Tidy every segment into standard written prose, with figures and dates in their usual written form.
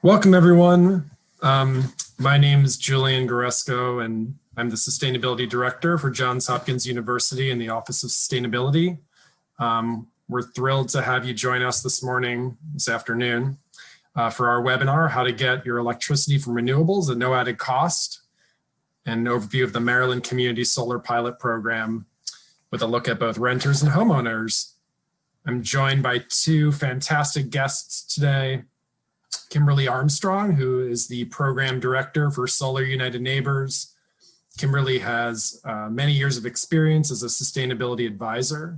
Welcome, everyone. My name is Julian Goresco, and I'm the Sustainability Director for Johns Hopkins University in the Office of Sustainability. We're thrilled to have you join us this afternoon, for our webinar, How to Get Your Electricity from Renewables at No Added Cost, and an overview of the Maryland Community Solar Pilot Program with a look at both renters and homeowners. I'm joined by two fantastic guests today. Kimberly Armstrong, who is the Program Director for Solar United Neighbors. Kimberly has many years of experience as a sustainability advisor,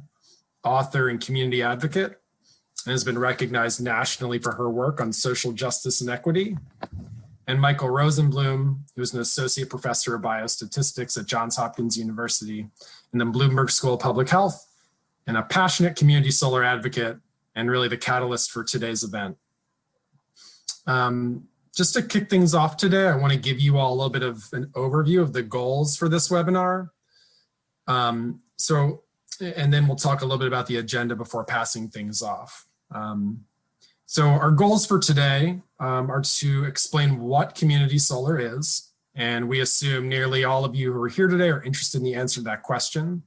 author, and community advocate, and has been recognized nationally for her work on social justice and equity. And Michael Rosenblum, who is an associate professor of biostatistics at Johns Hopkins University in the Bloomberg School of Public Health, and a passionate community solar advocate, and really the catalyst for today's event. Just to kick things off today, I want to give you all a little bit of an overview of the goals for this webinar. And then we'll talk a little bit about the agenda before passing things off. So our goals for today are to explain what community solar is, and we assume nearly all of you who are here today are interested in the answer to that question.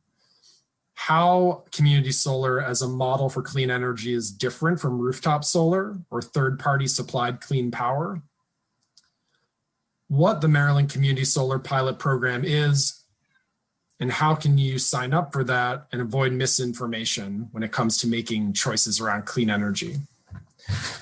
How community solar as a model for clean energy is different from rooftop solar or third-party supplied clean power. What the Maryland Community Solar Pilot Program is, and how can you sign up for that and avoid misinformation when it comes to making choices around clean energy.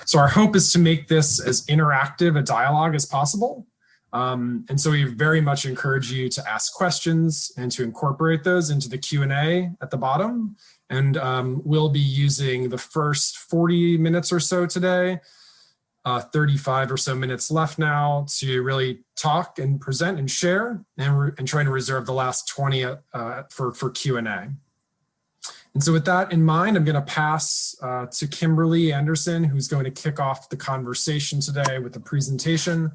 So our hope is to make this as interactive a dialogue as possible. And so we very much encourage you to ask questions and to incorporate those into the Q&A at the bottom. And we'll be using the first 40 minutes or so today, 35 or so minutes left now to really talk and present and share, and trying to reserve the last 20 for Q&A. And so with that in mind, I'm going to pass to Kimberly Anderson, who's going to kick off the conversation today with a presentation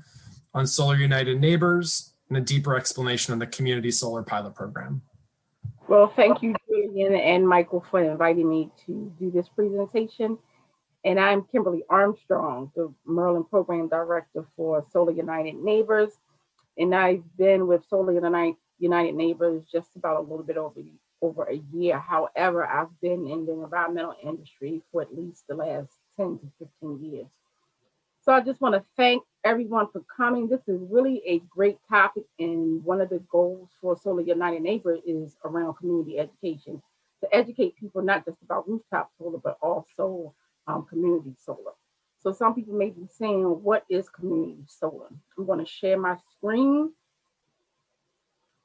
on Solar United Neighbors and a deeper explanation on the Community Solar Pilot Program. Well, thank you, Julian and Michael, for inviting me to do this presentation. And I'm Kimberly Armstrong, the Maryland Program Director for Solar United Neighbors. And I've been with Solar United Neighbors just about a little bit over a year. However, I've been in the environmental industry for at least the last 10 to 15 years. So I just want to thank everyone for coming. This is really a great topic, and one of the goals for Solar United Neighbor is around community education, to educate people not just about rooftop solar, but also community solar. So some people may be saying, what is community solar? I'm going to share my screen.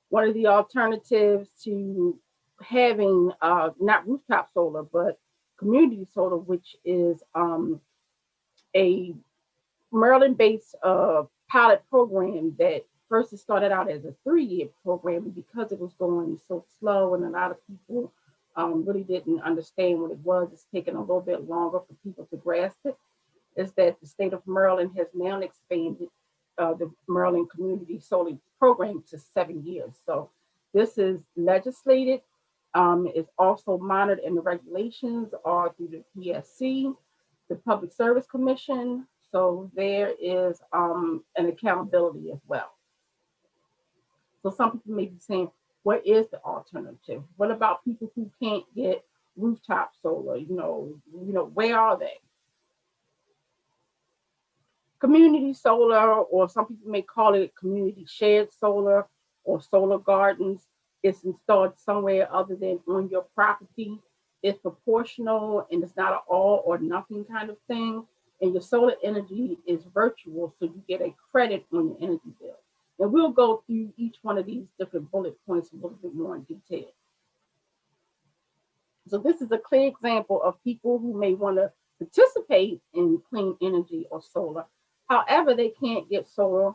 One of the alternatives to having not rooftop solar, but community solar, which is a Maryland-based pilot program that first started out as a 3-year program, because it was going so slow and a lot of people really didn't understand what it was. It's taken a little bit longer for people to grasp it. Is that the state of Maryland has now expanded the Maryland Community Solar Program to 7 years. So this is legislated. It's also monitored, and the regulations are through the PSC, the Public Service Commission. So there is an accountability as well. So some people may be saying, what is the alternative? What about people who can't get rooftop solar? Where are they? Community solar, or some people may call it community shared solar or solar gardens, is installed somewhere other than on your property. It's proportional, and it's not an all or nothing kind of thing. And your solar energy is virtual, so you get a credit on your energy bill. And we'll go through each one of these different bullet points a little bit more in detail. So this is a clear example of people who may want to participate in clean energy or solar. However, they can't get solar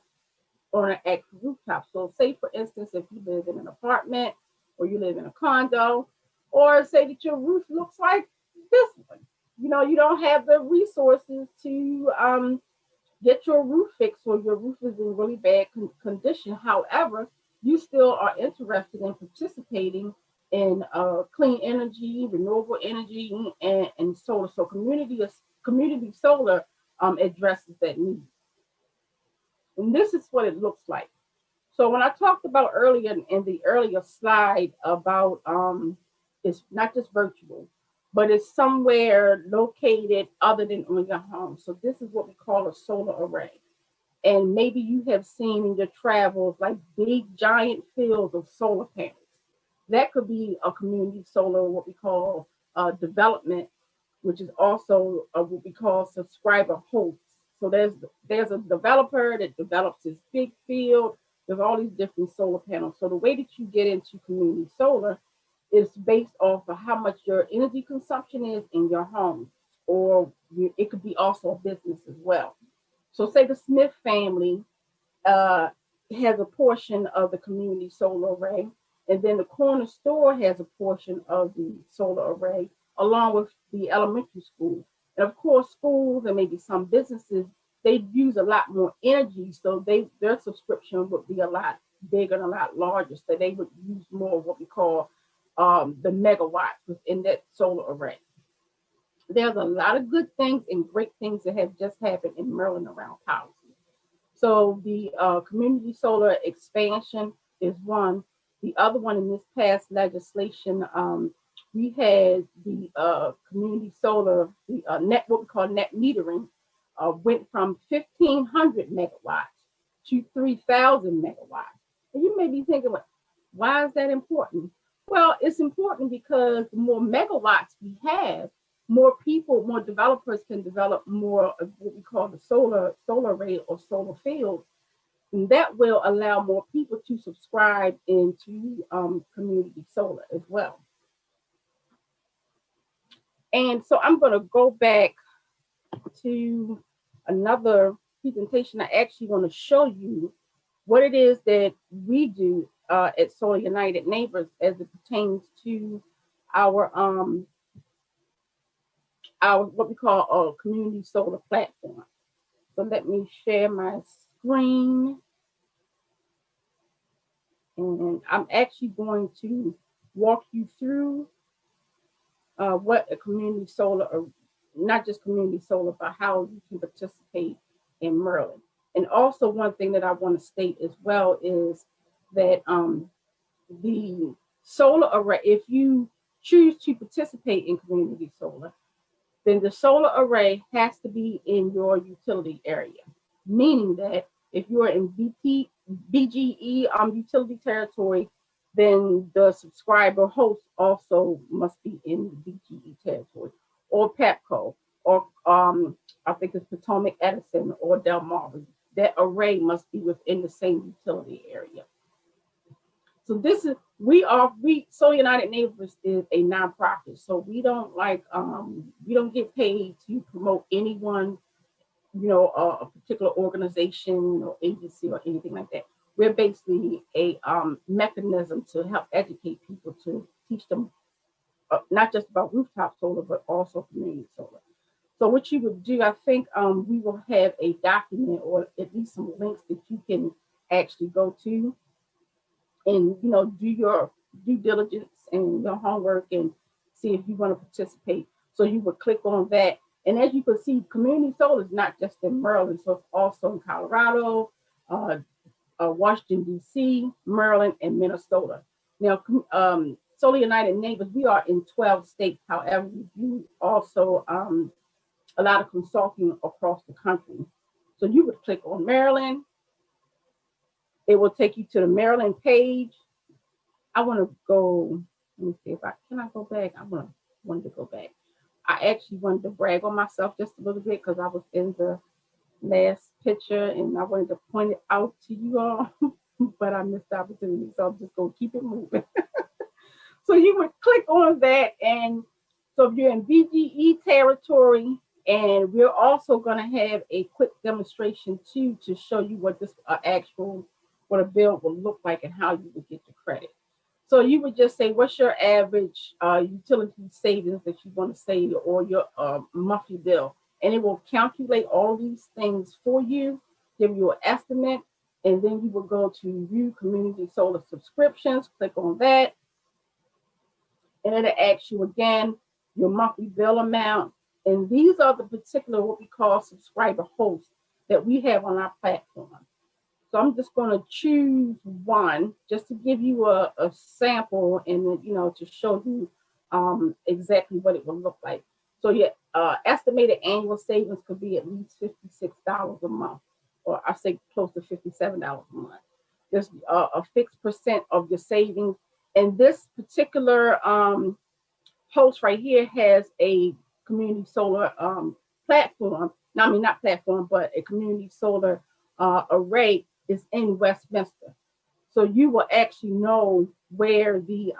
on an actual rooftop. So say, for instance, if you live in an apartment, or you live in a condo, or say that your roof looks like this one. You don't have the resources to get your roof fixed, or your roof is in really bad condition. However, you still are interested in participating in clean energy, renewable energy, and solar. So community solar addresses that need. And this is what it looks like. So when I talked about earlier in the earlier slide about it's not just virtual, but it's somewhere located other than on your home. So this is what we call a solar array. And maybe you have seen in your travels like big giant fields of solar panels. That could be a community solar, what we call development, which is also what we call subscriber hosts. So there's a developer that develops this big field. There's all these different solar panels. So the way that you get into community solar is based off of how much your energy consumption is in your home, or it could be also a business as well. So say the Smith family uh, has a portion of the community solar array, and then the corner store has a portion of the solar array, along with the elementary school. And of course, schools and maybe some businesses, they use a lot more energy, so their subscription would be a lot bigger and a lot larger. So they would use more of what we call the megawatts within that solar array. There's a lot of good things and great things that have just happened in Maryland around policy. So the community solar expansion is one. The other one in this past legislation, we had the community solar, the net, what we call net metering, went from 1,500 megawatts to 3,000 megawatts. And you may be thinking, well, why is that important? Well, it's important because the more megawatts we have, more people, more developers can develop more of what we call the solar array or solar fields, and that will allow more people to subscribe into community solar as well. And so I'm going to go back to another presentation. I actually want to show you what it is that we do at Solar United Neighbors as it pertains to our what we call a community solar platform. So let me share my screen. And I'm actually going to walk you through what a community solar, or not just community solar, but how you can participate in Maryland. And also one thing that I want to state as well is that the solar array, if you choose to participate in community solar, then the solar array has to be in your utility area, meaning that if you're in BGE utility territory, then the subscriber host also must be in the BGE territory, or PEPCO, or I think it's Potomac Edison or Delmarva. That array must be within the same utility area. So this is, Solar United Neighbors is a nonprofit. So we don't get paid to promote anyone, a particular organization or agency or anything like that. We're basically a mechanism to help educate people, to teach them not just about rooftop solar, but also community solar. So what you would do, I think we will have a document or at least some links that you can actually go to and do your due diligence and your homework and see if you want to participate. So you would click on that. And as you can see, community solar is not just in Maryland, so it's also in Colorado, Washington, D.C., Maryland, and Minnesota. Now, Solar United Neighbors, we are in 12 states. However, we do also a lot of consulting across the country. So you would click on Maryland. It will take you to the Maryland page. I want to go, let me see if can I go back? I wanted to go back. I actually wanted to brag on myself just a little bit because I was in the last picture and I wanted to point it out to you all, but I missed the opportunity. So I'm just going to keep it moving. So you would click on that. And so if you're in BGE territory, and we're also going to have a quick demonstration too to show you what this what a bill will look like and how you would get the credit. So you would just say, what's your average utility savings that you want to save, or your monthly bill? And it will calculate all these things for you, give you an estimate, and then you will go to view community solar subscriptions, click on that, and it'll ask you again your monthly bill amount. And these are the particular what we call subscriber hosts that we have on our platform. So I'm just going to choose one just to give you a sample and, to show you exactly what it will look like. So your estimated annual savings could be at least $56 a month, or I say close to $57 a month. There's a fixed percent of your savings. And this particular host right here has a community solar platform. No, I mean, not platform, but a community solar array is in Westminster. So you will actually know where the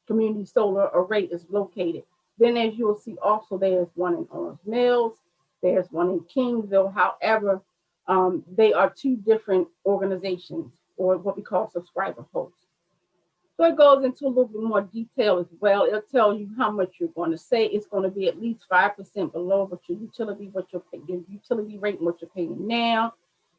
community solar array is located. Then, as you will see, also there's one in Orange Mills, there's one in Kingsville. However, they are two different organizations, or what we call subscriber hosts. So it goes into a little bit more detail as well. It'll tell you how much you're going to say. It's going to be at least 5% below what your utility rate, what you're paying now.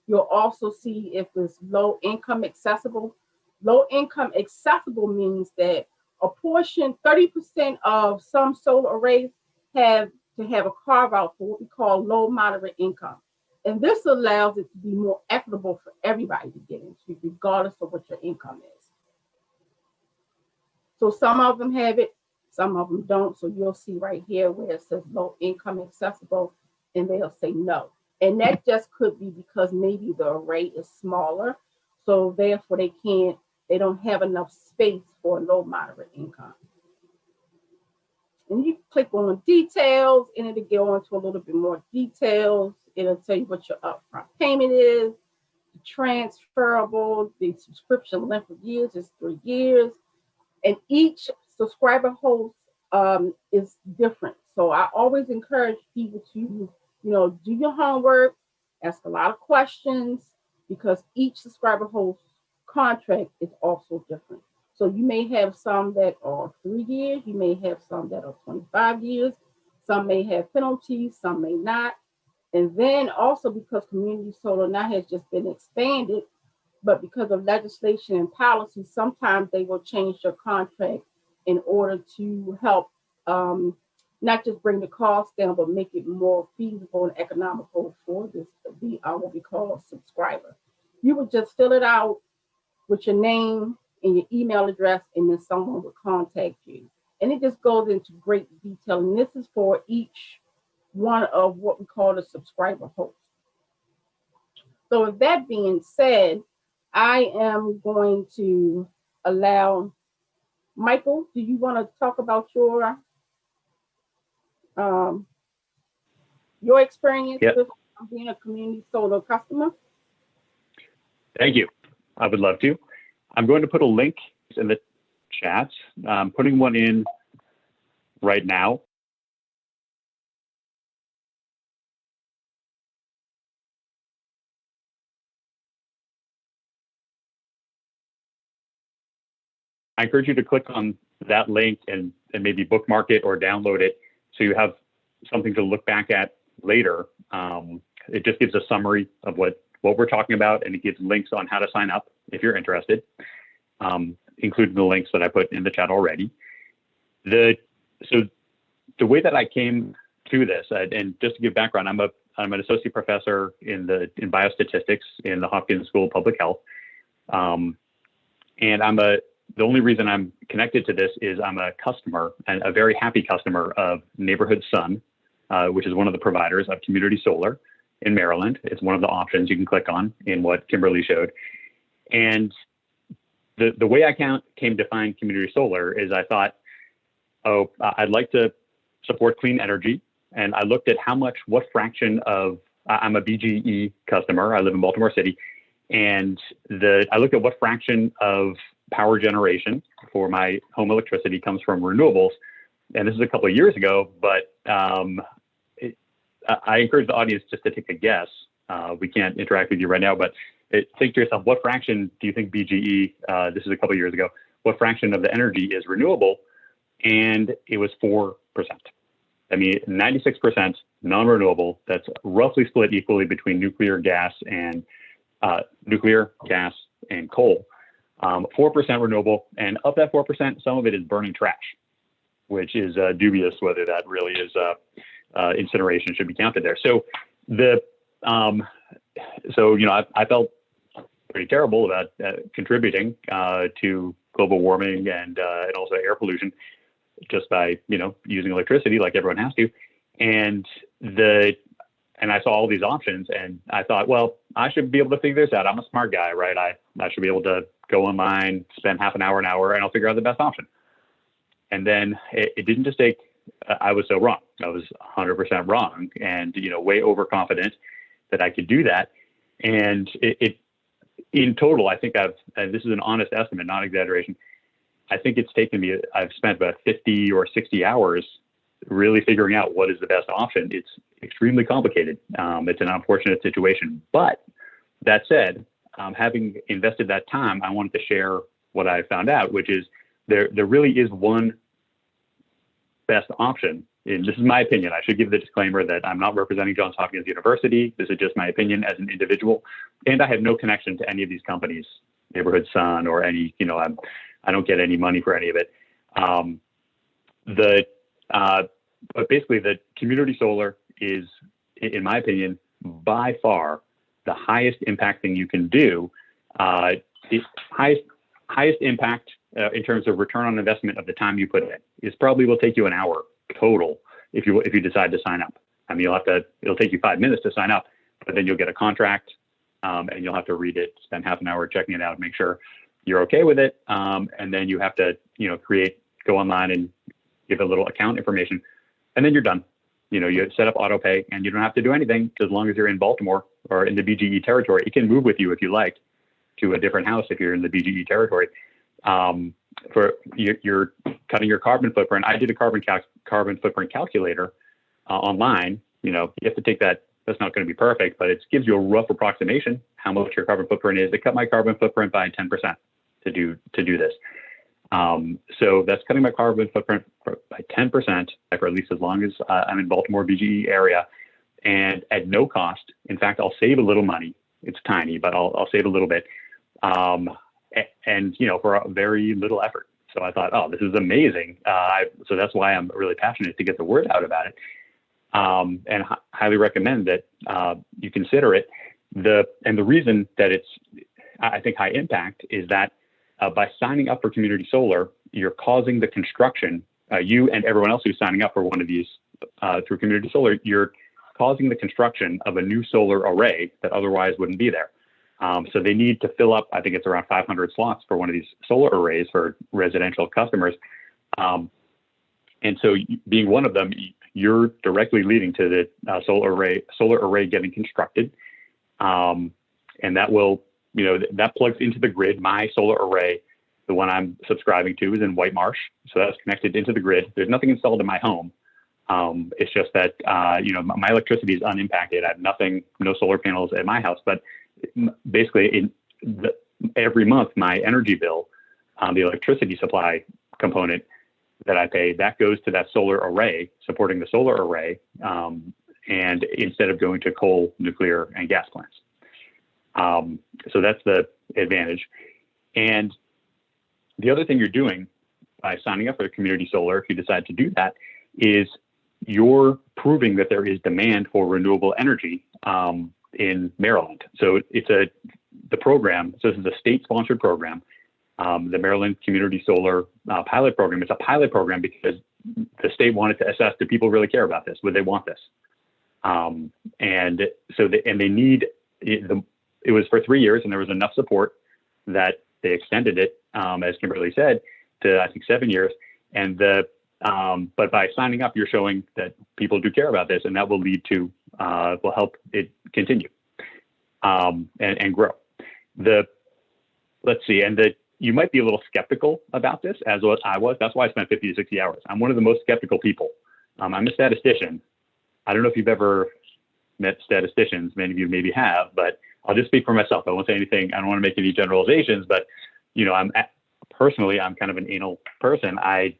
You'll also see if it's low income accessible. Low income accessible means that a portion, 30% of some solar arrays have to have a carve out for what we call low moderate income. And this allows it to be more equitable for everybody to get into, regardless of what your income is. So some of them have it, some of them don't. So you'll see right here where it says low income accessible, and they'll say no. And that just could be because maybe the array is smaller. So therefore they don't have enough space for low moderate income. And you click on details and it'll go into a little bit more details. It'll tell you what your upfront payment is, the transferable, the subscription length of years is 3 years. And each subscriber host is different. So I always encourage people to, do your homework, ask a lot of questions, because each subscriber host contract is also different. So you may have some that are 3 years, you may have some that are 25 years, some may have penalties, some may not. And then also because community solar now has just been expanded, but because of legislation and policy, sometimes they will change your contract in order to help not just bring the cost down, but make it more feasible and economical for what we call a subscriber. You would just fill it out with your name and your email address, and then someone will contact you. And it just goes into great detail. And this is for each one of what we call a subscriber host. So with that being said, I am going to allow Michael. Do you want to talk about your experience with being a community solar customer? Thank you. I would love to. I'm going to put a link in the chat. I'm putting one in right now. I encourage you to click on that link and maybe bookmark it or download it so you have something to look back at later. It just gives a summary of what we're talking about, and it gives links on how to sign up if you're interested, including the links that I put in the chat already. So the way that I came to this, and just to give background, I'm an associate professor in biostatistics in the Hopkins School of Public Health, and the only reason I'm connected to this is I'm a customer, and a very happy customer of Neighborhood Sun, which is one of the providers of community solar in Maryland. It's one of the options you can click on in what Kimberly showed. And the way I came to find community solar is I thought, I'd like to support clean energy. And I looked at what fraction of, I'm a BGE customer, I live in Baltimore City, and I looked at what fraction of power generation for my home electricity comes from renewables. And this is a couple of years ago, but I encourage the audience just to take a guess. We can't interact with you right now, but think to yourself, what fraction do you think BGE, this is a couple of years ago, what fraction of the energy is renewable? And it was 4%. I mean, 96% non-renewable. That's roughly split equally between nuclear, gas, and coal. 4% renewable, and of that 4%, some of it is burning trash, which is dubious whether that really is incineration should be counted there. So I felt pretty terrible about contributing to global warming and also air pollution just by using electricity like everyone has to. And I saw all these options, and I thought, well, I should be able to figure this out. I'm a smart guy, right? I should be able to go online, spend half an hour, and I'll figure out the best option. And then it didn't just take. I was so wrong. I was 100% wrong, and way overconfident that I could do that. And it in total, I think and this is an honest estimate, not exaggeration, I think it's taken me, I've spent about 50 or 60 hours really figuring out what is the best option. It's extremely complicated. It's an unfortunate situation. But that said, having invested that time, I wanted to share what I found out, which is there really is one best option. And this is my opinion. I should give the disclaimer that I'm not representing Johns Hopkins University. This is just my opinion as an individual. And I have no connection to any of these companies, Neighborhood Sun or any, I don't get any money for any of it. But basically the community solar is, in my opinion, by far the highest impact thing you can do. The highest impact in terms of return on investment of the time you put in is probably will take you an hour total if you decide to sign up. I mean, it'll take you 5 minutes to sign up, but then you'll get a contract and you'll have to read it, spend half an hour checking it out, make sure you're okay with it. And then you have to, go online and give a little account information, and then you're done. You set up auto pay and you don't have to do anything as long as you're in Baltimore or in the BGE territory. It can move with you if you like to a different house if you're in the BGE territory. You're cutting your carbon footprint. I did a carbon footprint calculator online. You have to take that. That's not going to be perfect, but it gives you a rough approximation how much your carbon footprint is. They cut my carbon footprint by 10% to do this. So that's cutting my carbon footprint by 10% for at least as long as I'm in Baltimore BGE area, and at no cost. In fact, I'll save a little money. It's tiny, but I'll save a little bit. And for a very little effort. So I thought, oh, this is amazing. So that's why I'm really passionate to get the word out about it. And highly recommend that you consider it. The reason that it's, I think, high impact is that by signing up for community solar, you're causing the construction, you and everyone else who's signing up for one of these through community solar, you're causing the construction of a new solar array that otherwise wouldn't be there. So they need to fill up, I think it's around 500 slots for one of these solar arrays for residential customers. And so being one of them, you're directly leading to the solar array getting constructed. And that will, that plugs into the grid. My solar array, the one I'm subscribing to, is in White Marsh. So that's connected into the grid. There's nothing installed in my home. It's just that, my electricity is unimpacted. I have no solar panels at my house, but basically every month, my energy bill, the electricity supply component that I pay, that goes to that solar array, supporting the solar array, and instead of going to coal, nuclear, and gas plants. So that's the advantage. And the other thing you're doing by signing up for community solar, if you decide to do that, is you're proving that there is demand for renewable energy in Maryland. So the program, so this is a state-sponsored program, the Maryland Community Solar Pilot Program. It's a pilot program because the state wanted to assess, do people really care about this? Would they want this? And so they need, it was for 3 years, and there was enough support that they extended it, as Kimberly said, to I think 7 years. And but by signing up, you're showing that people do care about this, and that will lead to will help it continue and grow. Let's see, you might be a little skeptical about this, as I was. That's why I spent 50 to 60 hours. I'm one of the most skeptical people. I'm a statistician. I don't know if you've ever met statisticians. Many of you maybe have, but I'll just speak for myself. I won't say anything. I don't want to make any generalizations, but I'm kind of an anal person. I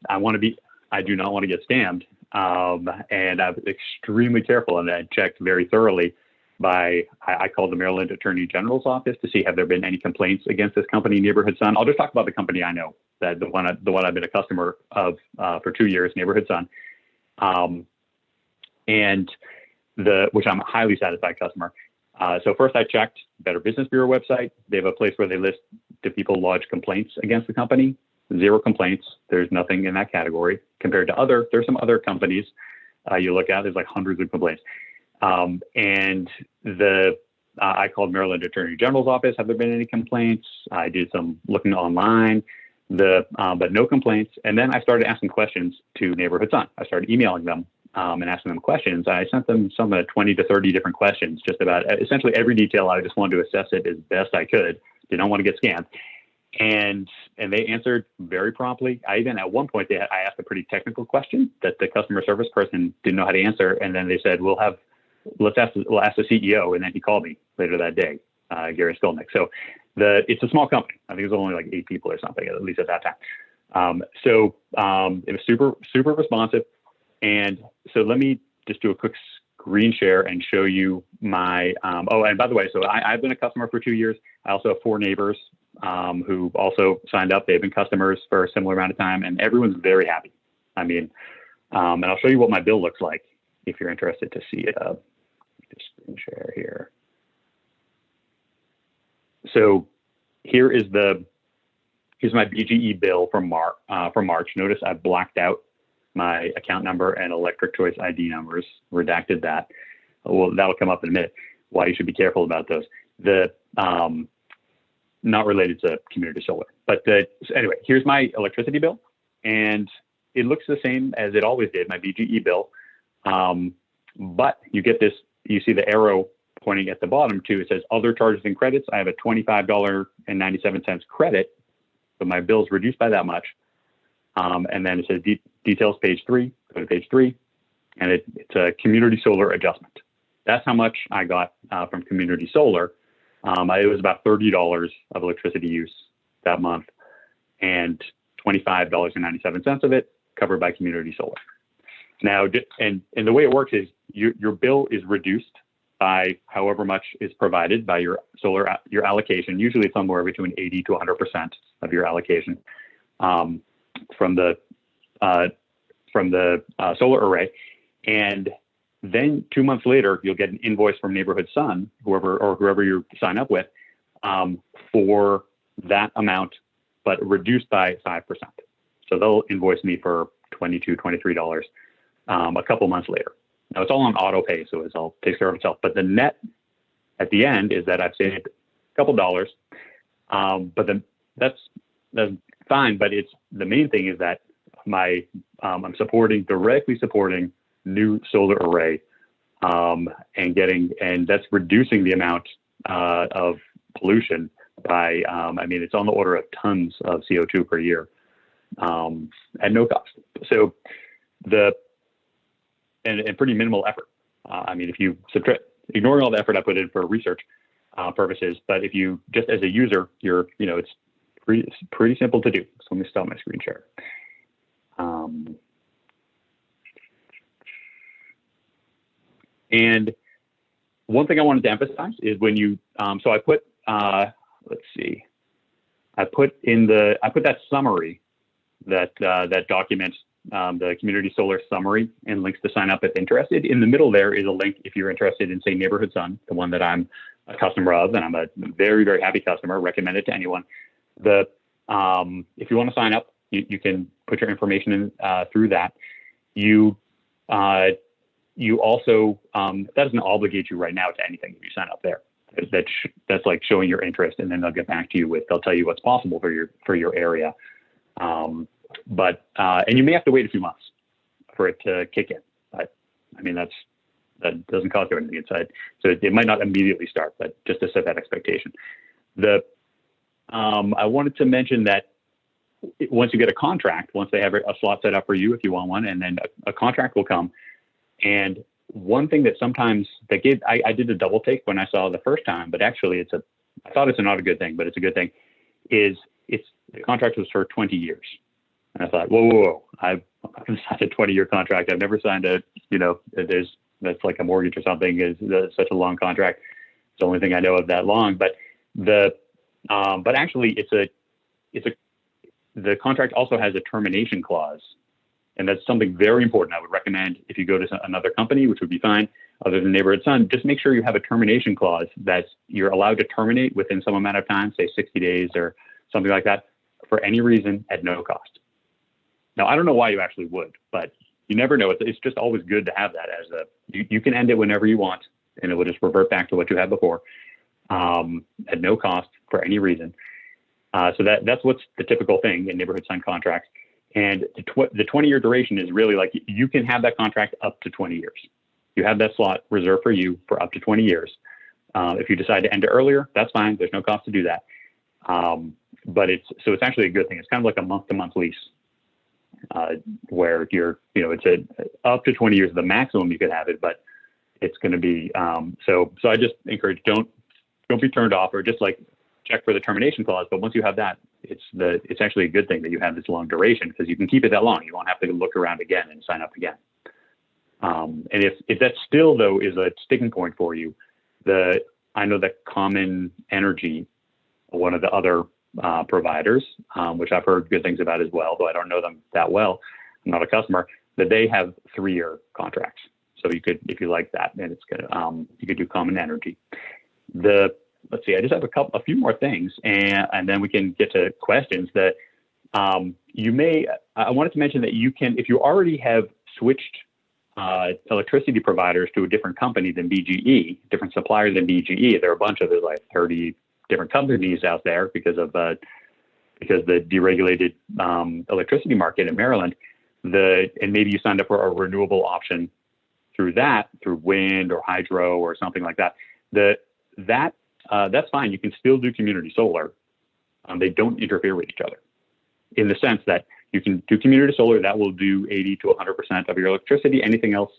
do not want to get scammed. And I'm extremely careful, and I checked very thoroughly I called the Maryland Attorney General's office to see, have there been any complaints against this company, Neighborhood Sun? I'll just talk about the company I know, that the one I've been a customer of for 2 years, Neighborhood Sun. And which I'm a highly satisfied customer. So first I checked Better Business Bureau website. They have a place where they list do people lodge complaints against the company. 0 complaints. There's nothing in that category compared to there's some other companies you look at, there's like hundreds of complaints. And I called Maryland Attorney General's office. Have there been any complaints? I did some looking online, but no complaints. And then I started asking questions to Neighborhood Sun. I started emailing them and asking them questions. I sent them some 20 to 30 different questions, just about essentially every detail. I just wanted to assess it as best I could. Did not want to get scammed. And they answered very promptly. I even at one point I asked a pretty technical question that the customer service person didn't know how to answer, and then they said, we'll ask the CEO, and then he called me later that day, Gary Skolnick. So it's a small company. I think it was only like 8 people or something, at least at that time. So it was super responsive. And so let me just do a quick screen share and show you my. And by the way, so I've been a customer for 2 years. I also have 4 neighbors who also signed up. They've been customers for a similar amount of time, and everyone's very happy. I mean, and I'll show you what my bill looks like if you're interested to see it. Just screen share here. So here's my BGE bill from March. Notice I blacked out my account number and electric choice ID numbers, redacted that. Well, that'll come up in a minute. Why you should be careful about those. Not related to community solar, but anyway, here's my electricity bill, and it looks the same as it always did, my BGE bill. But you get this, you see the arrow pointing at the bottom too. It says other charges and credits. I have a $25.97 credit, so my bill's reduced by that much. And then it says details page 3, go to page 3, and it's a community solar adjustment. That's how much I got from community solar. It was about $30 of electricity use that month, and $25.97 of it covered by community solar. Now, and the way it works is your bill is reduced by however much is provided by your allocation. Usually it's somewhere between 80 to 100% of your allocation from the solar array. And then 2 months later, you'll get an invoice from Neighborhood Sun, whoever you sign up with, for that amount, but reduced by 5%. So they'll invoice me for $22, $23 a couple months later. Now it's all on auto pay, so it all takes care of itself. But the net at the end is that I've saved a couple dollars. But then that's fine. But the main thing is that I'm directly supporting new solar array, and that's reducing the amount of pollution by it's on the order of tons of CO2 per year at no cost. So and pretty minimal effort. If you subtract, ignoring all the effort I put in for research purposes, but if you just as a user, it's pretty simple to do. So let me stop my screen share. And one thing I wanted to emphasize is when you, so I put, let's see, I put that summary that documents the community solar summary and links to sign up if interested. In the middle there is a link if you're interested in, say, Neighborhood Sun, the one that I'm a customer of, and I'm a very, very happy customer, recommend it to anyone. If you want to sign up, you can put your information in through that. You also, that doesn't obligate you right now to anything if you sign up there. That's like showing your interest, and then they'll get back to you they'll tell you what's possible for your area. And you may have to wait a few months for it to kick in. But that doesn't cost you anything inside. So it might not immediately start, but just to set that expectation. I wanted to mention that once you get a contract, once they have a slot set up for you, if you want one, and then a contract will come. And one thing that sometimes I did a double take when I saw it the first time, but actually I thought it's not a good thing, but it's a good thing, is the contract was for 20 years. And I thought, whoa, I'm not going to sign a 20-year contract. I've never signed that's like a mortgage or something, is such a long contract. It's the only thing I know of that long. But but actually the contract also has a termination clause. And that's something very important. I would recommend if you go to another company, which would be fine, other than Neighborhood Sun, just make sure you have a termination clause that you're allowed to terminate within some amount of time, say 60 days or something like that, for any reason at no cost. Now, I don't know why you actually would, but you never know. It's just always good to have that as you can end it whenever you want, and it will just revert back to what you had before at no cost for any reason. So that's what's the typical thing in Neighborhood Sun contracts. And the 20-year duration is really like you can have that contract up to 20 years. You have that slot reserved for you for up to 20 years. If you decide to end it earlier, that's fine. There's no cost to do that. But it's actually a good thing. It's kind of like a month-to-month lease where it's up to 20 years, the maximum you could have it, but it's going to be, so I just encourage, don't be turned off, or just like check for the termination clause. But once you have that, it's actually a good thing that you have this long duration, because you can keep it that long. You won't have to look around again and sign up again. And if that still though is a sticking point for you, I know that Common Energy, one of the other providers, which I've heard good things about as well, though I don't know them that well, I'm not a customer, that they have 3-year contracts. So you could, if you like that, and it's gonna, you could do Common Energy. Let's see, I just have a few more things, and then we can get to questions that I wanted to mention that you can, if you already have switched electricity providers to a different company than BGE, different supplier than BGE, there are a bunch of, there's like 30 different companies out there because the deregulated electricity market in Maryland, and maybe you signed up for a renewable option through wind or hydro or something like that. That's fine. You can still do community solar. They don't interfere with each other, in the sense that you can do community solar that will do 80 to 100% of your electricity. Anything else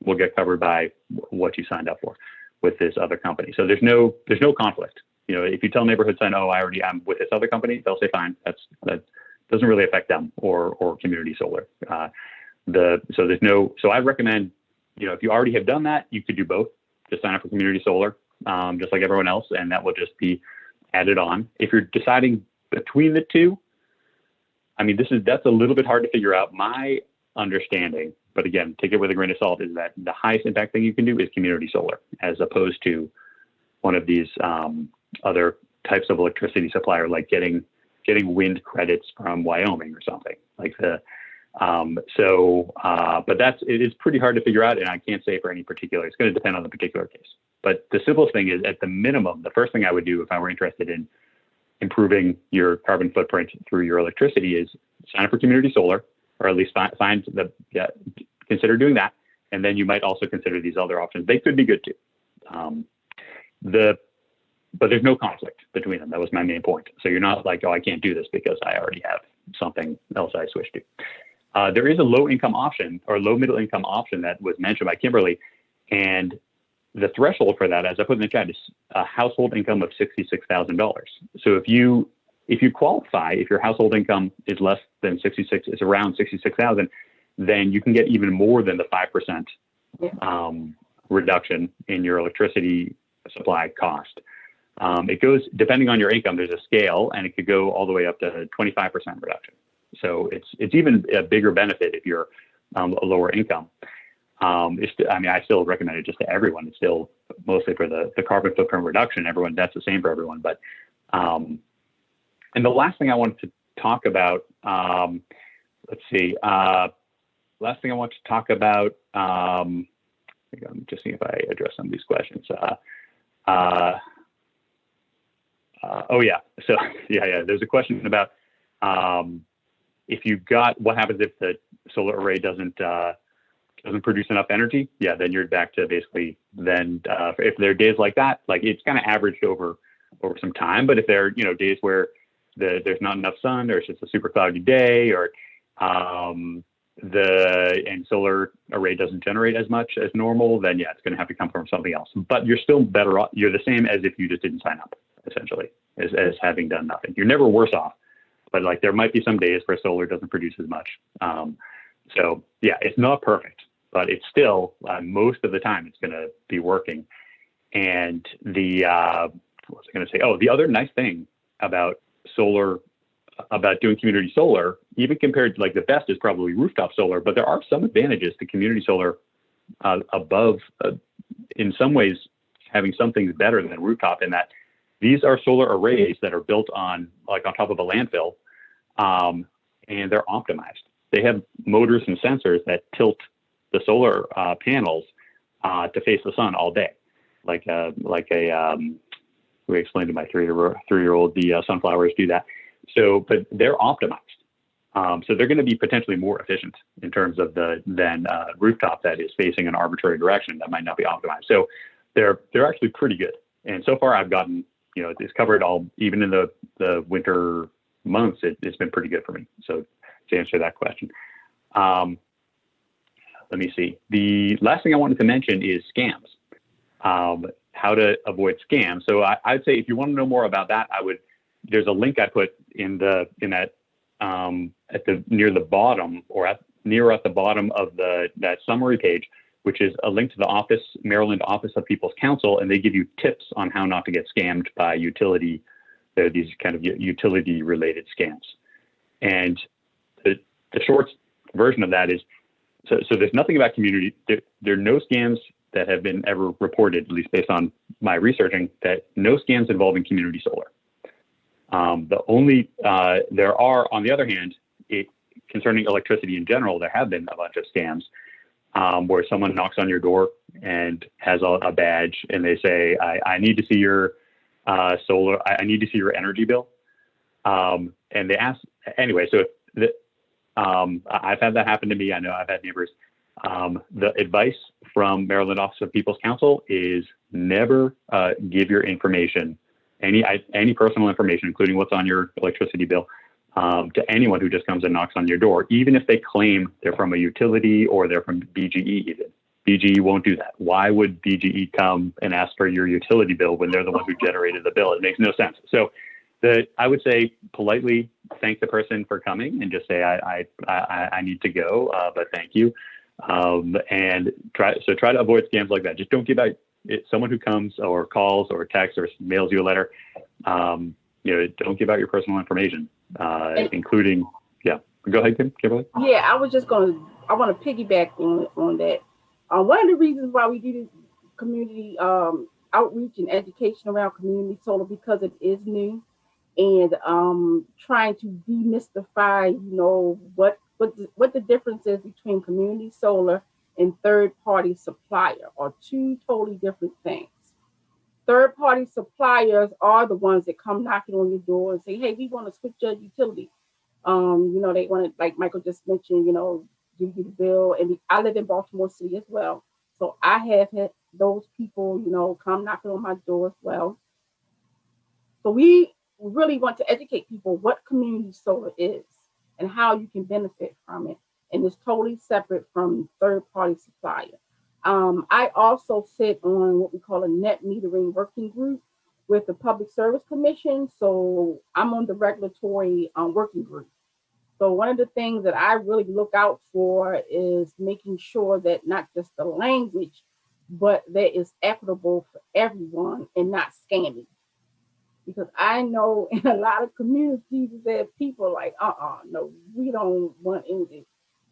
will get covered by what you signed up for with this other company. So there's no conflict. If you tell Neighborhood Sun, oh, I'm with this other company, they'll say fine. That doesn't really affect them or community solar. So I recommend, if you already have done that, you could do both. Just sign up for community solar, just like everyone else, and that will just be added on. If you're deciding between the two, I mean, that's a little bit hard to figure out. My understanding, but again, take it with a grain of salt, is that the highest impact thing you can do is community solar, as opposed to one of these other types of electricity supplier, like getting wind credits from Wyoming or something like but it is pretty hard to figure out, and I can't say for any particular. It's going to depend on the particular case. But the simplest thing is, at the minimum, the first thing I would do if I were interested in improving your carbon footprint through your electricity is sign up for community solar, or at least consider doing that. And then you might also consider these other options. They could be good too. But there's no conflict between them. That was my main point. So you're not like, oh, I can't do this because I already have something else I switched to. There is a low income option, or low middle income option, that was mentioned by Kimberly. And the threshold for that, as I put in the chat, is a household income of $66,000. So if you qualify, if your household income is less than is around 66,000, then you can get even more than the 5% reduction in your electricity supply cost. It goes, depending on your income, there's a scale, and it could go all the way up to 25% reduction. So it's even a bigger benefit if you're a lower income. I still recommend it just to everyone. It's still mostly for the carbon footprint reduction. Everyone, that's the same for everyone. But and the last thing I wanted to talk about, last thing I want to talk about, I'm just seeing if I address some of these questions. There's a question about what happens if the solar array doesn't produce enough energy. Yeah, then you're back to basically if there are days like that, like it's kind of averaged over some time. But if there are days where there's not enough sun, or it's just a super cloudy day, or and solar array doesn't generate as much as normal, then yeah, it's going to have to come from something else. But you're still better off. You're the same as if you just didn't sign up, essentially, as having done nothing. You're never worse off. But like there might be some days where solar doesn't produce as much. So yeah, it's not perfect, but it's still most of the time it's going to be working. And what was I going to say? Oh, the other nice thing about solar about doing community solar, even compared to like the best is probably rooftop solar, but there are some advantages to community solar above, in some ways, having some things better than rooftop in that these are solar arrays that are built on top of a landfill, and they're optimized. They have motors and sensors that tilt the solar panels to face the sun all day, we explained to my three-year-old the sunflowers do that. So, but they're optimized. So they're going to be potentially more efficient in terms of than rooftop that is facing an arbitrary direction that might not be optimized. So they're actually pretty good. And so far I've gotten, it's covered all, even in the winter months, it's been pretty good for me. So to answer that question, let me see. The last thing I wanted to mention is scams, how to avoid scams. So I'd say if you want to know more about that, there's a link I put near the bottom of that summary page, which is a link to the Maryland Office of People's Counsel, and they give you tips on how not to get scammed by these kind of utility related scams. And the short version of that is, so there's nothing about community. There are no scams that have been ever reported, at least based on my researching, that no scams involving community solar. There are, on the other hand, concerning electricity in general, there have been a bunch of scams where someone knocks on your door and has a badge and they say, I need to see your solar, I need to see your energy bill. And they ask, anyway, so I've had that happen to me. I know I've had neighbors. The advice from Maryland Office of People's Counsel is never give your information, any personal information, including what's on your electricity bill, to anyone who just comes and knocks on your door, even if they claim they're from a utility or they're from BGE even. BGE won't do that. Why would BGE come and ask for your utility bill when they're the one who generated the bill? It makes no sense. So I would say politely thank the person for coming and just say, I need to go, but thank you. And try to avoid scams like that. Just don't give out someone who comes or calls or texts or mails you a letter. Don't give out your personal information, including, yeah. Go ahead, Kimberly. Yeah, I want to piggyback on that. One of the reasons why we do this community outreach and education around community solar, because it is new, and trying to demystify, what the difference is between community solar and third-party supplier are two totally different things. Third-party suppliers are the ones that come knocking on your door and say, hey, we want to switch your utility. They want to, like Michael just mentioned, give you the bill. And I live in Baltimore City as well. So I have had those people, come knocking on my door as well. So we really want to educate people what community solar is and how you can benefit from it. And it's totally separate from third-party supplier. I also sit on what we call a net metering working group with the Public Service Commission. So I'm on the regulatory working group. So one of the things that I really look out for is making sure that not just the language, but that is equitable for everyone and not scamming. Because I know in a lot of communities that people are like, no, we don't want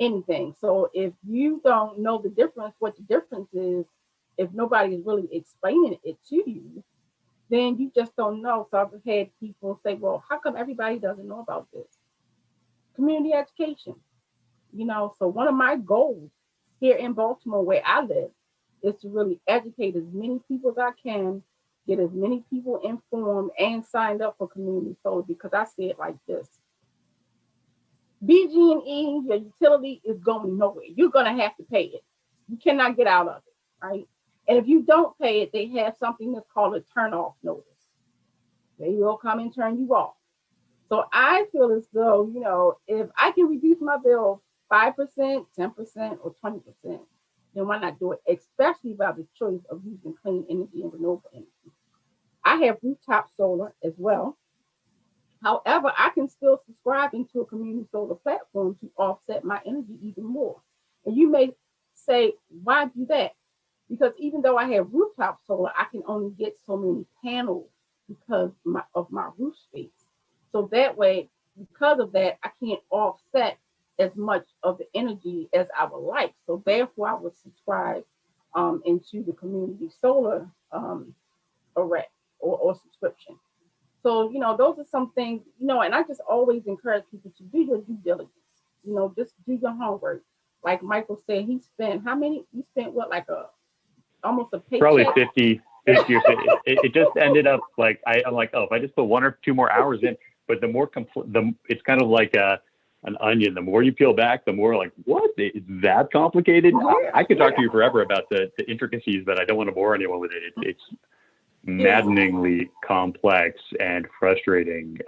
anything. So if you don't know the difference, what the difference is, if nobody is really explaining it to you, then you just don't know. So I've had people say, well, how come everybody doesn't know about this? Community education. So one of my goals here in Baltimore, where I live, is to really educate as many people as I can, get as many people informed and signed up for community solar, because I see it like this. BG&E, your utility is going nowhere. You're going to have to pay it. You cannot get out of it, right? And if you don't pay it, they have something that's called a turn-off notice. They will come and turn you off. So I feel as though, if I can reduce my bill 5%, 10%, or 20%, then why not do it? Especially by the choice of using clean energy and renewable energy. I have rooftop solar as well. However, I can still subscribe into a community solar platform to offset my energy even more. And you may say, why do that? Because even though I have rooftop solar, I can only get so many panels because of my roof space. So that way, because of that, I can't offset as much of the energy as I would like. So therefore, I would subscribe into the community solar array or subscription. So, those are some things, and I just always encourage people to do your due diligence. Just do your homework. Like Michael said, he spent what, like almost a paycheck? Probably 50 or 60. It just ended up like, I'm like, oh, if I just put 1 or 2 more hours in, but the more it's kind of like an onion. The more you peel back, the more like, what? Is that complicated? Yeah, I could talk to you forever about the intricacies, but I don't want to bore anyone with it. It's maddeningly complex and frustrating.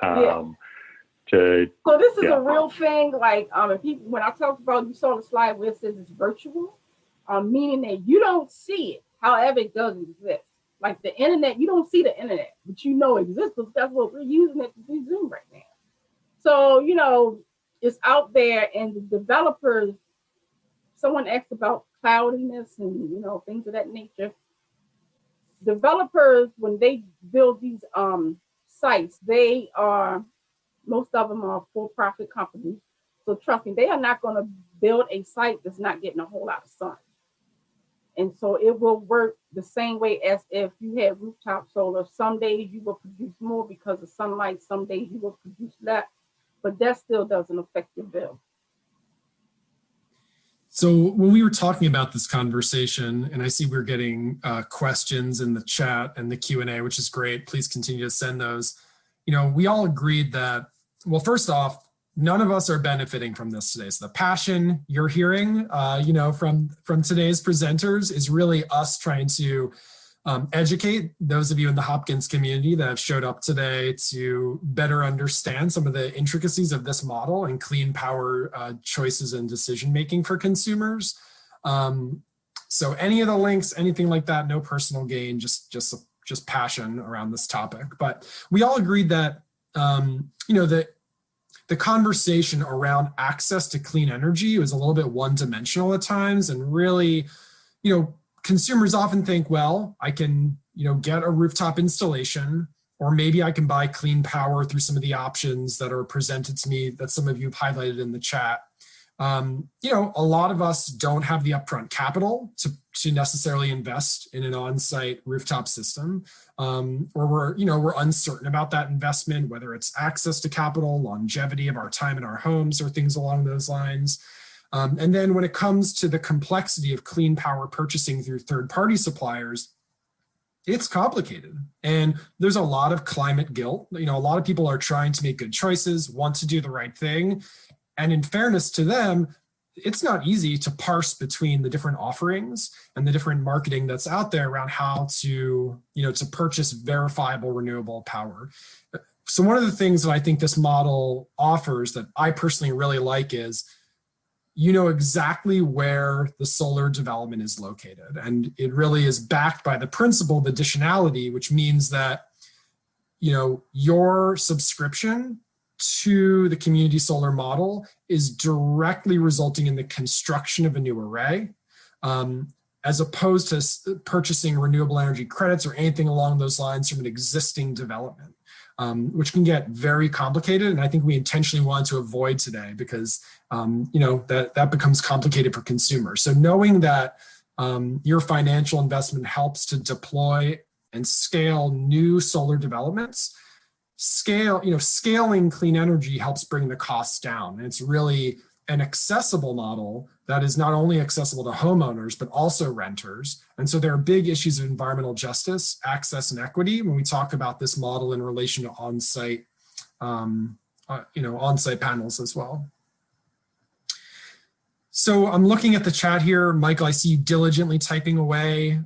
So this is a real thing. Like, when I talked about, you saw the slide where it says it's virtual, meaning that you don't see it. However, it does exist. Like the internet, you don't see the internet, but it exists because that's what we're using it to do Zoom right now. So, it's out there, and the developers, someone asked about cloudiness and, things of that nature. Developers, when they build these sites, most of them are for-profit companies. So trust me, they are not going to build a site that's not getting a whole lot of sun. And so it will work the same way as if you had rooftop solar. Some days you will produce more because of sunlight. Some days you will produce less, but that still doesn't affect your bill. So when we were talking about this conversation, and I see we're getting questions in the chat and the Q&A, which is great. Please continue to send those. We all agreed that, well, first off, none of us are benefiting from this today. So the passion you're hearing, from today's presenters is really us trying to educate those of you in the Hopkins community that have showed up today to better understand some of the intricacies of this model and clean power choices and decision-making for consumers. So any of the links, anything like that, no personal gain, just passion around this topic. But we all agreed that, the conversation around access to clean energy was a little bit one-dimensional at times, and really, consumers often think, well, I can, get a rooftop installation, or maybe I can buy clean power through some of the options that are presented to me that some of you have highlighted in the chat. A lot of us don't have the upfront capital to necessarily invest in an on-site rooftop system, or we're uncertain about that investment, whether it's access to capital, longevity of our time in our homes, or things along those lines. And then when it comes to the complexity of clean power purchasing through third-party suppliers, it's complicated. And there's a lot of climate guilt. A lot of people are trying to make good choices, want to do the right thing. And in fairness to them, it's not easy to parse between the different offerings and the different marketing that's out there around how to, to purchase verifiable renewable power. So one of the things that I think this model offers that I personally really like is, exactly where the solar development is located. And it really is backed by the principle of additionality, which means that, your subscription to the community solar model is directly resulting in the construction of a new array, as opposed to purchasing renewable energy credits or anything along those lines from an existing development, which can get very complicated. And I think we intentionally want to avoid today because, that becomes complicated for consumers. So knowing that your financial investment helps to deploy and scale new solar developments, scaling clean energy helps bring the costs down. And it's really an accessible model that is not only accessible to homeowners, but also renters. And so there are big issues of environmental justice, access, and equity when we talk about this model in relation to on-site, on-site panels as well. So I'm looking at the chat here. Michael, I see you diligently typing away.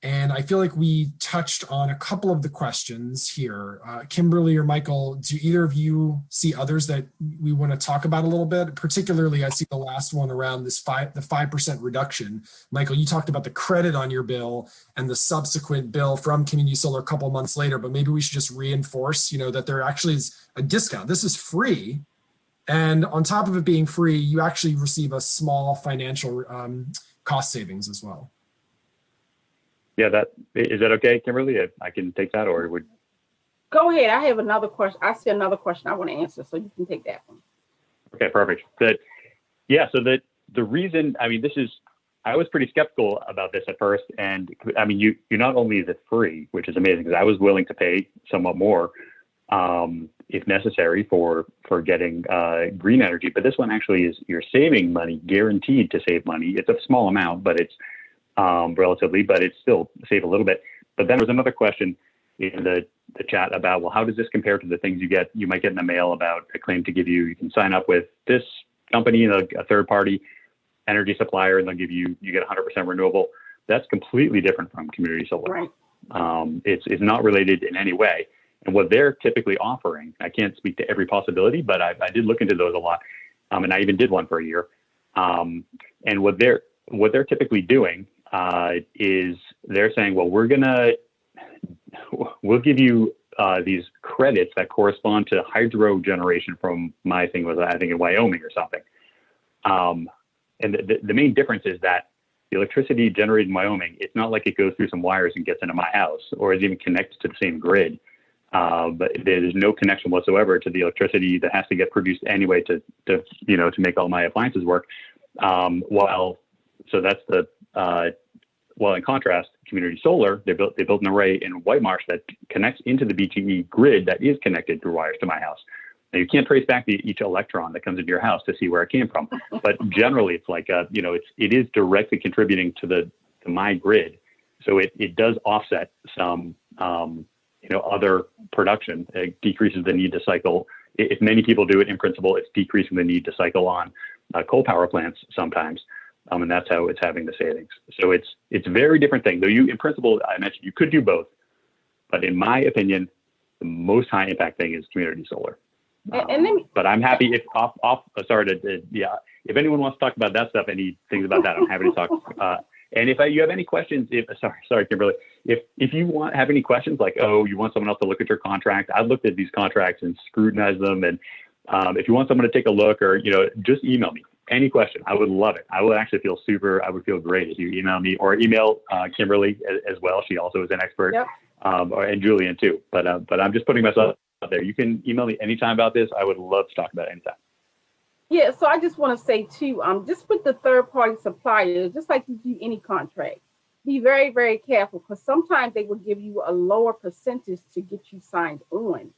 And I feel like we touched on a couple of the questions here. Kimberly or Michael, do either of you see others that we want to talk about a little bit? Particularly, I see the last one around the 5% reduction. Michael, you talked about the credit on your bill and the subsequent bill from community solar a couple of months later, but maybe we should just reinforce, that there actually is a discount. This is free. And on top of it being free, you actually receive a small financial cost savings as well. Yeah, is that okay, Kimberly? I can take that, or would? Go ahead. I have another question. I see another question I want to answer, so you can take that one. Okay, perfect. So the reason, I mean, I was pretty skeptical about this at first. And I mean, you not only is it free, which is amazing, because I was willing to pay somewhat more if necessary for getting green energy. But this one actually is, you're saving money, guaranteed to save money. It's a small amount, but it's relatively, but it's still save a little bit. But then there was another question in the chat about, well, how does this compare to the things you might get in the mail about a claim to give you can sign up with this company, a third party energy supplier, and you get 100% renewable. That's completely different from community solar. Right. It's not related in any way. And what they're typically offering, I can't speak to every possibility, but I did look into those a lot. And I even did one for a year. And what they're typically doing is they're saying, well, we'll give you these credits that correspond to hydro generation from I think in Wyoming or something. And the main difference is that the electricity generated in Wyoming, it's not like it goes through some wires and gets into my house or is even connected to the same grid. But there's no connection whatsoever to the electricity that has to get produced anyway to make all my appliances work. While in contrast, community solar, they built an array in White Marsh that connects into the BTE grid that is connected through wires to my house. Now, you can't trace back each electron that comes into your house to see where it came from, but generally it's like it is directly contributing to my grid, so it does offset some other production. It decreases the need to cycle. If many people do it, in principle, it's decreasing the need to cycle on coal power plants sometimes. And that's how it's having the savings. So it's a very different thing. Though in principle, I mentioned you could do both, but in my opinion, the most high impact thing is community solar. But I'm happy if if anyone wants to talk about that stuff, any things about that, I'm happy to talk. And if you have any questions, sorry, Kimberly, if you have any questions, like, you want someone else to look at your contract, I've looked at these contracts and scrutinized them. And if you want someone to take a look, or just email me any question. I would love it. I would actually I would feel great if you email me or email Kimberly as well. She also is an expert, yep. And Julian too. But I'm just putting myself out there. You can email me anytime about this. I would love to talk about it anytime. Yeah, so I just want to say too, just with the third-party suppliers, just like you do any contract, be very, very careful, because sometimes they will give you a lower percentage to get you signed on,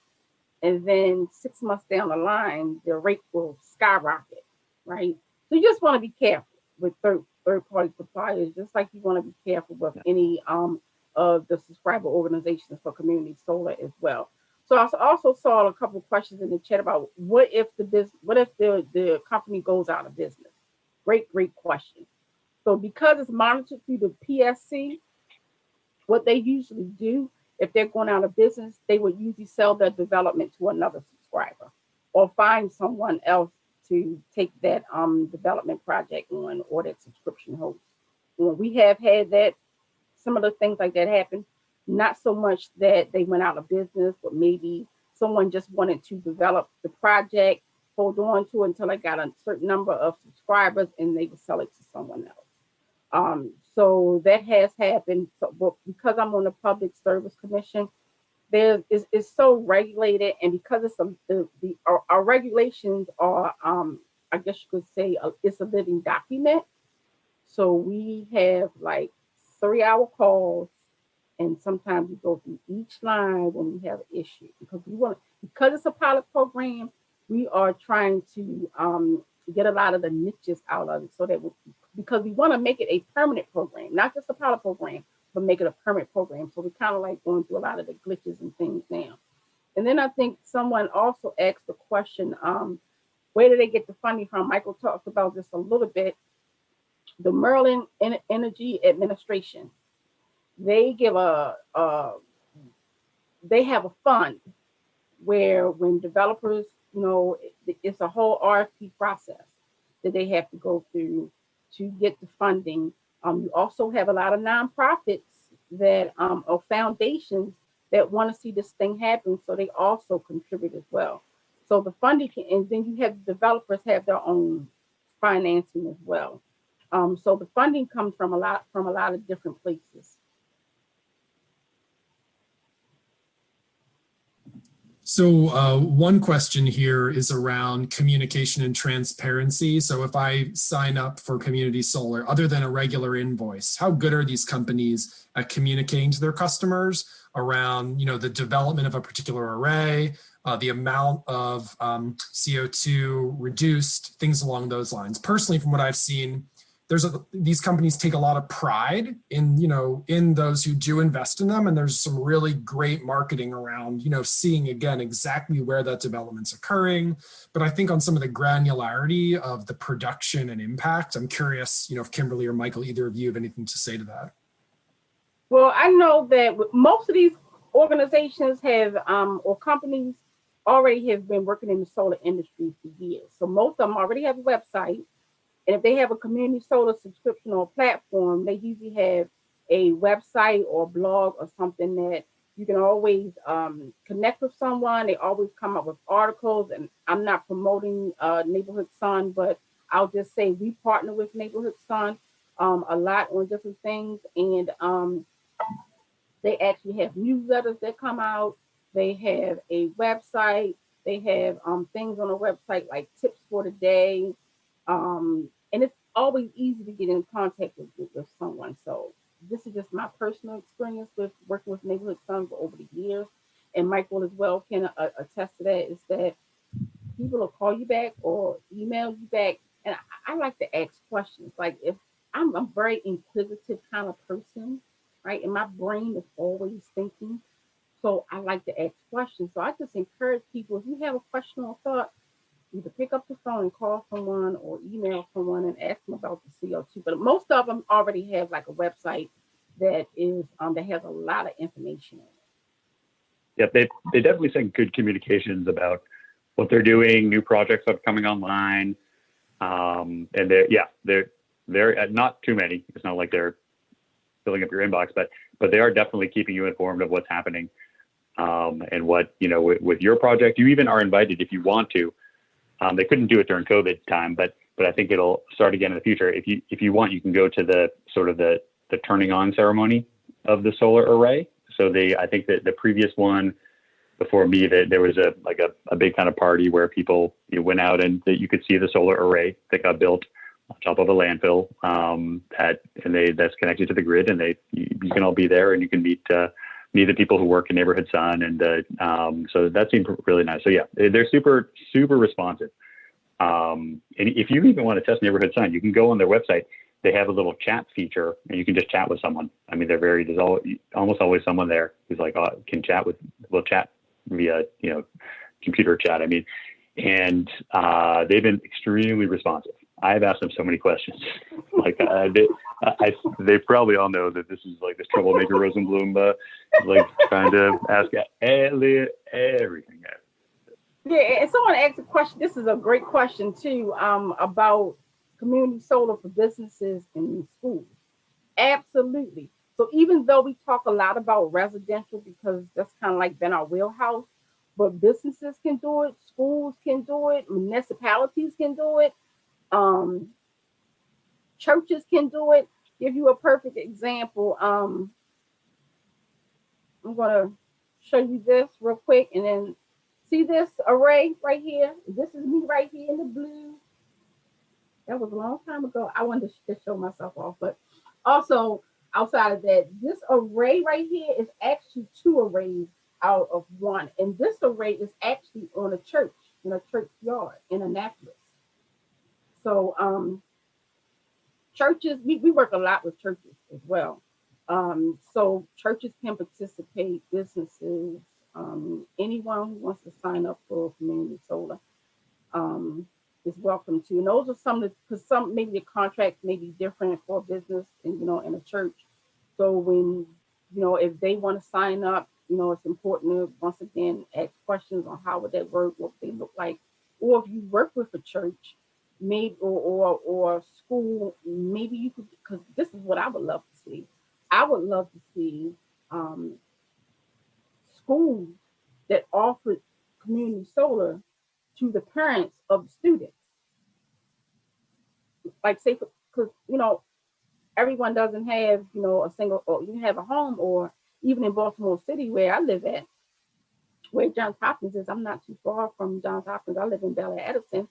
and then 6 months down the line, the rate will skyrocket, right? So you just want to be careful with third-party suppliers, just like you want to be careful with any of the subscriber organizations for community solar as well. So I also saw a couple of questions in the chat about what if the company goes out of business? Great question. So because it's monitored through the PSC, what they usually do, if they're going out of business, they would usually sell their development to another subscriber or find someone else to take that development project on, or that subscription host. When we have had that, similar things like that happen. Not so much that they went out of business, but maybe someone just wanted to develop the project, hold on to it until they got a certain number of subscribers, and they would sell it to someone else. So that has happened. So, but because I'm on the Public Service Commission, it's so regulated, and because our regulations are, I guess you could say, it's a living document. So we have like 3-hour calls. And sometimes we go through each line when we have an issue, because it's a pilot program, we are trying to get a lot of the niches out of it, so that because we want to make it a permanent program, not just a pilot program, but make it a permanent program. So we're kind of like going through a lot of the glitches and things now. And then I think someone also asked the question, where do they get the funding from? Michael talked about this a little bit. The Maryland Energy Administration. They give they have a fund where when developers, it's a whole RFP process that they have to go through to get the funding. You also have a lot of nonprofits that or foundations that want to see this thing happen, so they also contribute as well. So the funding and then you have developers have their own financing as well. So the funding comes from a lot of different places. So one question here is around communication and transparency. So if I sign up for community solar, other than a regular invoice, how good are these companies at communicating to their customers around, the development of a particular array, the amount of CO2 reduced, things along those lines? Personally, from what I've seen, these companies take a lot of pride in those who do invest in them, and there's some really great marketing around seeing again exactly where that development's occurring. But I think on some of the granularity of the production and impact, I'm curious if Kimberly or Michael, either of you, have anything to say to that. Well, I know that most of these organizations have or companies already have been working in the solar industry for years, so most of them already have a website. And if they have a community solar subscription or platform, they usually have a website or blog or something that you can always connect with someone. They always come up with articles. And I'm not promoting Neighborhood Sun, but I'll just say we partner with Neighborhood Sun a lot on different things. And they actually have newsletters that come out. They have a website. They have things on the website like tips for the day. And it's always easy to get in contact with someone. So this is just my personal experience with working with Neighborhood Sons over the years. And Michael as well can attest to that, is that people will call you back or email you back. And I like to ask questions. Like if I'm a very inquisitive kind of person, right? And my brain is always thinking. So I like to ask questions. So I just encourage people, if you have a question or thought, either pick up the phone and call someone or email someone and ask them about the CO2. But most of them already have like a website that is that has a lot of information in it. Yeah, they definitely send good communications about what they're doing, new projects that are coming online, and they're not too many. It's not like they're filling up your inbox, but they are definitely keeping you informed of what's happening, and what with your project. You even are invited if you want to. They couldn't do it during COVID time, but I think it'll start again in the future. If you want, you can go to the sort of the turning on ceremony of the solar array. So I think that the previous one before me, that there was a big kind of party where people went out and that you could see the solar array that got built on top of a landfill, that's connected to the grid, and you can all be there and you can meet the people who work in Neighborhood Sun, and so that seemed really nice. So yeah, they're super, super responsive. And if you even want to test Neighborhood Sun, you can go on their website. They have a little chat feature, and you can just chat with someone. I mean, there's almost always someone there who's like, we'll chat via computer chat. I mean, and they've been extremely responsive. I've asked them so many questions. Like they probably all know that this is like this troublemaker Rosenblum, like trying to ask everything. Yeah, and someone asked a question. This is a great question too, about community solar for businesses and schools. Absolutely. So even though we talk a lot about residential because that's kind of like been our wheelhouse, but businesses can do it, schools can do it, municipalities can do it. Churches can do it. Give you a perfect example. I'm going to show you this real quick, and then see this array right here. This is me right here in the blue. That was a long time ago. I wanted to show myself off, but also outside of that, this array right here is actually two arrays out of one, and this array is actually on a church, in a church yard in Annapolis. So churches, we work a lot with churches as well. So churches can participate, businesses, anyone who wants to sign up for community solar is welcome to. And those are some of the, because some maybe the contracts may be different for a business and in a church. So when if they want to sign up, it's important to once again ask questions on how would that work, what they look like, or if you work with a church, maybe or school, maybe you could, because this is what I would love to see. I would love to see schools that offer community solar to the parents of the students. Like say, because everyone doesn't have a single, or you have a home, or even in Baltimore City where I live at, where Johns Hopkins is, I'm not too far from Johns Hopkins. I live in Bel Air, Edison.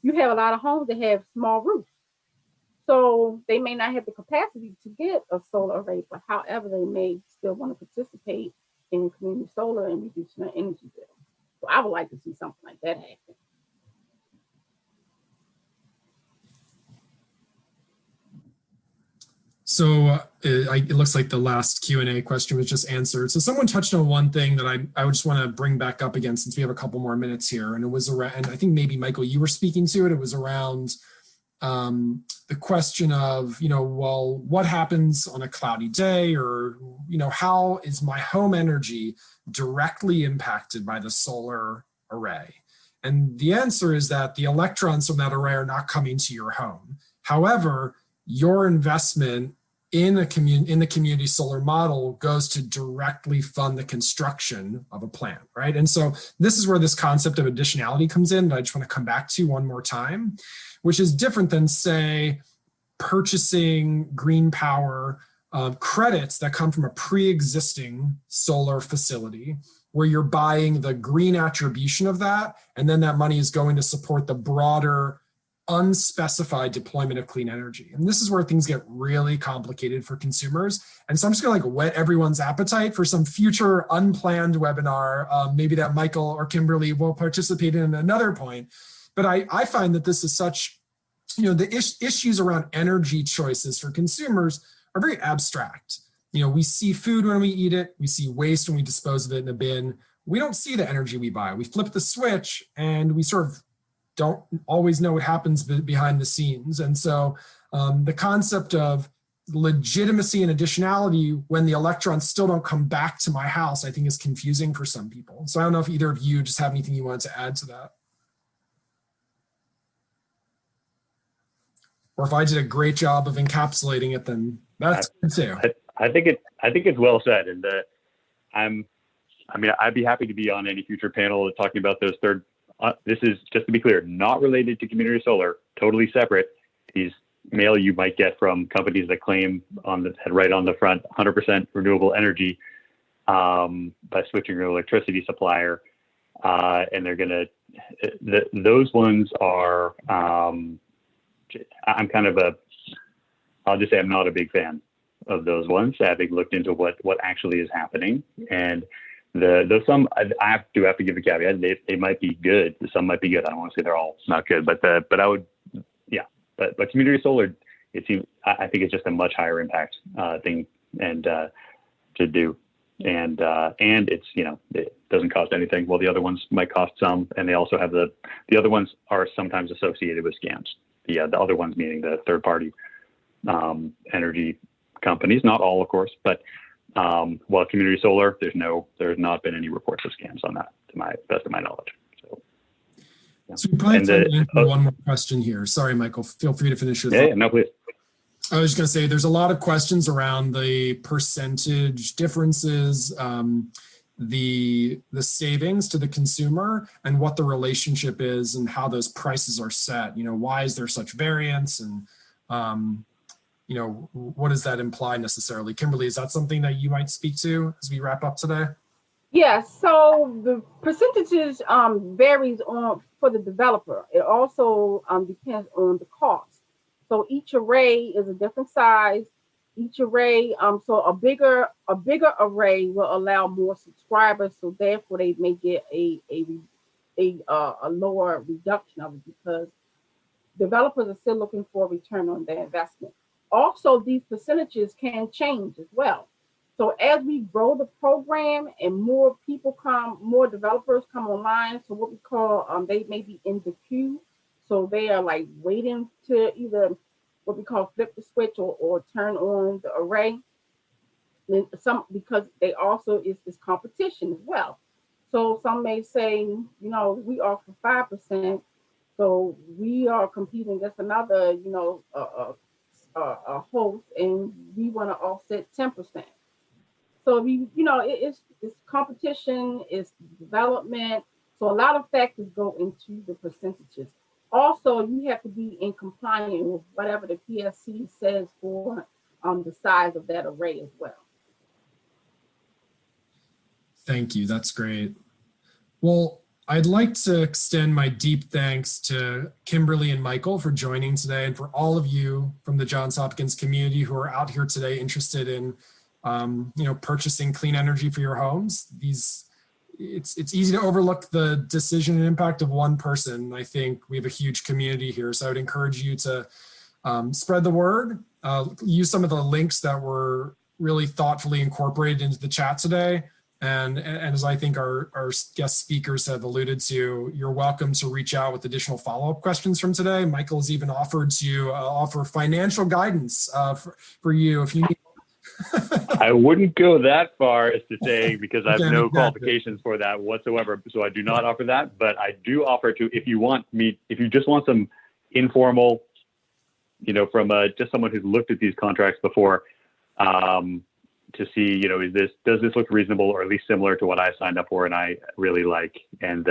You have a lot of homes that have small roofs. So they may not have the capacity to get a solar array, but however, they may still want to participate in community solar and reducing their energy bill. So I would like to see something like that happen. So it looks like the last Q&A question was just answered. So someone touched on one thing that I would just want to bring back up again since we have a couple more minutes here. And it was around, and I think maybe Michael, you were speaking to it. It was around the question of, well, what happens on a cloudy day, or, how is my home energy directly impacted by the solar array? And the answer is that the electrons from that array are not coming to your home. However, your investment in the community solar model goes to directly fund the construction of a plant, right? And so this is where this concept of additionality comes in that I just want to come back to one more time, which is different than, say, purchasing green power credits that come from a pre-existing solar facility, where you're buying the green attribution of that, and then that money is going to support the broader unspecified deployment of clean energy. And this is where things get really complicated for consumers. And so I'm just gonna whet everyone's appetite for some future unplanned webinar, maybe that Michael or Kimberly will participate in another point. But I find that this is such, the issues around energy choices for consumers are very abstract. We see food when we eat it, we see waste when we dispose of it in a bin. We don't see the energy we buy. We flip the switch and we sort of don't always know what happens behind the scenes. And so the concept of legitimacy and additionality when the electrons still don't come back to my house, I think is confusing for some people. So I don't know if either of you just have anything you wanted to add to that. Or if I did a great job of encapsulating it, then that's good too. I think it's well said. And I'd be happy to be on any future panel talking about those third. This is, just to be clear, not related to community solar, totally separate. These mail you might get from companies that claim right on the front 100% renewable energy by switching your electricity supplier, and they're gonna. Those ones are. I'm kind of I'll just say I'm not a big fan of those ones, having looked into what actually is happening. And some I have to give a caveat. They might be good. Some might be good. I don't want to say they're all not good, but I would, yeah. But community solar, it seems, I think it's just a much higher impact thing and to do, and it's it doesn't cost anything. Well, the other ones might cost some, and they also have the other ones are sometimes associated with scams. The other ones meaning the third party energy companies, not all, of course, but. While community solar, there's not been any reports of scams on that, to my best of my knowledge. So, yeah. So we probably have to answer one more question here. Sorry, Michael. Feel free to finish your thought. Yeah, no, please. I was just going to say, there's a lot of questions around the percentage differences, the savings to the consumer, and what the relationship is, and how those prices are set. Why is there such variance, and what does that imply necessarily? Kimberly, is that something that you might speak to as we wrap up today? Yeah, so the percentages varies for the developer. It also depends on the cost. So each array is a different size. Each array, so a bigger array will allow more subscribers. So therefore, they may get a lower reduction of it, because developers are still looking for a return on their investment. Also, these percentages can change as well. So as we grow the program and more developers come online, so what we call, they may be in the queue. So they are waiting to either what we call flip the switch or turn on the array. And because they also is this competition as well. So some may say, we offer 5%. So we are competing against another, a host, and we want to offset 10%. So it's competition, it's development. So a lot of factors go into the percentages. Also, you have to be in compliance with whatever the PSC says for the size of that array as well. Thank you. That's great. Well, I'd like to extend my deep thanks to Kimberly and Michael for joining today, and for all of you from the Johns Hopkins community who are out here today interested in, purchasing clean energy for your homes. It's easy to overlook the decision and impact of one person. I think we have a huge community here, so I would encourage you to spread the word. Use some of the links that were really thoughtfully incorporated into the chat today. And as I think our guest speakers have alluded to, you're welcome to reach out with additional follow-up questions from today. Michael has even offered to offer financial guidance for you if you need. I wouldn't go that far as to say, because I have Okay, no exactly. qualifications for that whatsoever. So I do not offer that, but I do offer to, if you just want some informal, from just someone who's looked at these contracts before, to see, does this look reasonable, or at least similar to what I signed up for and I really like. And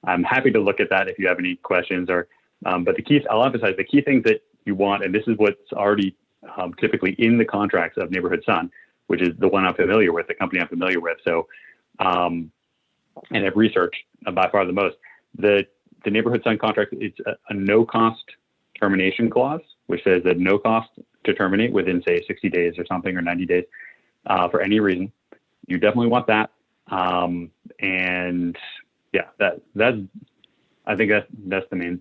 I'm happy to look at that if you have any questions. But I'll emphasize the key things that you want, and this is what's already typically in the contracts of Neighborhood Sun, which is the one I'm familiar with, the company I'm familiar with. So, and I've researched by far the most. The Neighborhood Sun contract, it's a no-cost termination clause, which says that no cost to terminate within, say, 60 days or something, or 90 days. For any reason. You definitely want that. And yeah, I think that's the main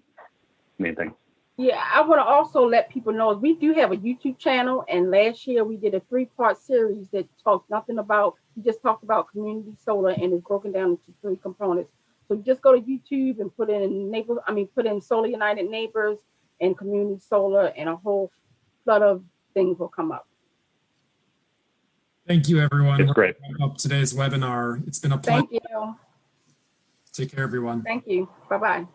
thing. Yeah, I want to also let people know we do have a YouTube channel, and last year we did a 3-part series that we just talked about community solar, and it's broken down into 3 components. So just go to YouTube and put in Solar United Neighbors and community solar, and a whole flood of things will come up. Thank you, everyone. It's great. Let's wrap up today's webinar. It's been a pleasure. Thank you. Take care, everyone. Thank you. Bye-bye.